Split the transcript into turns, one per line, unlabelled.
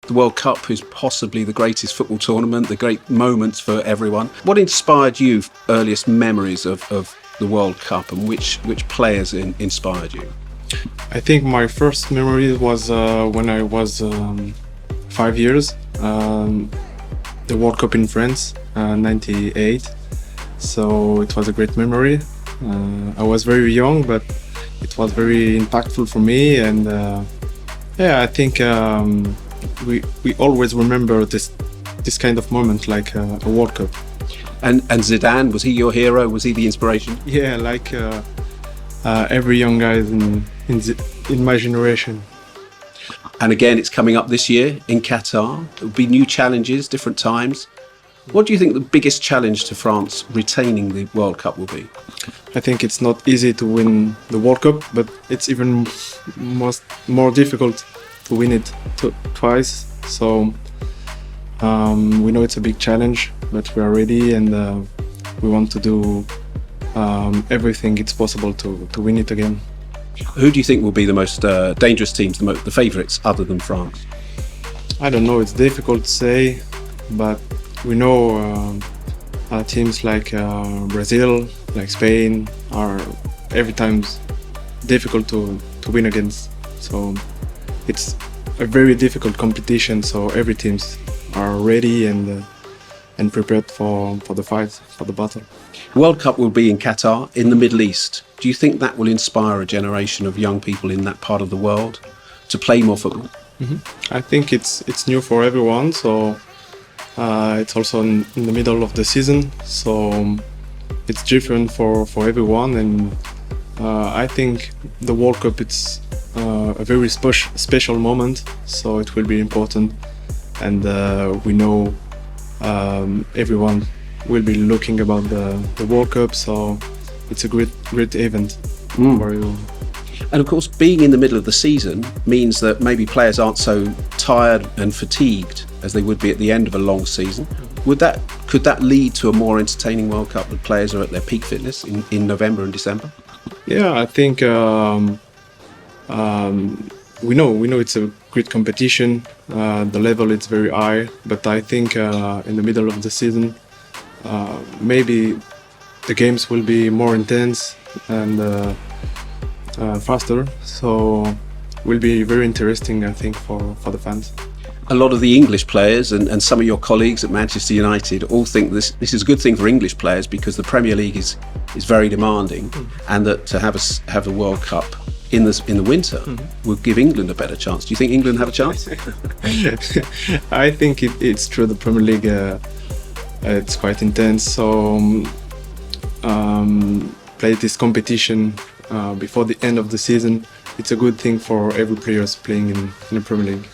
the World Cup is possibly the greatest football tournament, the great moments for everyone. What inspired you, earliest memories of the World Cup, and which players inspired you?
I think my first memory was when I was 5 years, the World Cup in France, '98. So it was a great memory. I was very young, but it was very impactful for me, and I think we always remember this kind of moment, like a World Cup.
And Zidane, was he your hero? Was he the inspiration?
Yeah, like every young guy in my generation.
And again, it's coming up this year in Qatar. There'll be new challenges, different times. What do you think the biggest challenge to France retaining the World Cup will be?
I think it's not easy to win the World Cup, but it's even more difficult to win it twice. So we know it's a big challenge, but we are ready, and we want to do everything it's possible to win it again.
Who do you think will be the most dangerous teams, the favourites, other than France?
I don't know, it's difficult to say, but we know teams like Brazil, like Spain, are every time difficult to win against. So it's a very difficult competition, so every teams are ready and prepared for the fight, for the battle.
World Cup will be in Qatar, in the Middle East. Do you think that will inspire a generation of young people in that part of the world to play more football?
I think it's new for everyone, so it's also in the middle of the season, so it's different for everyone, and I think the World Cup, it's a very special moment, so it will be important, and we know everyone will be looking about the World Cup, so it's a great event for you.
And of course, being in the middle of the season means that maybe players aren't so tired and fatigued as they would be at the end of a long season. Could that lead to a more entertaining World Cup that players are at their peak fitness in November and December?
Yeah, I think we know it's a great competition. The level is very high, but I think in the middle of the season, maybe the games will be more intense and faster. So will be very interesting, I think, for the fans.
A lot of the English players and some of your colleagues at Manchester United all think this is a good thing for English players because the Premier League is very demanding, and that to have a World Cup in the winter will give England a better chance. Do you think England have a chance?
I think it's true. The Premier League it's quite intense. So play this competition before the end of the season. It's a good thing for every players playing in the Premier League.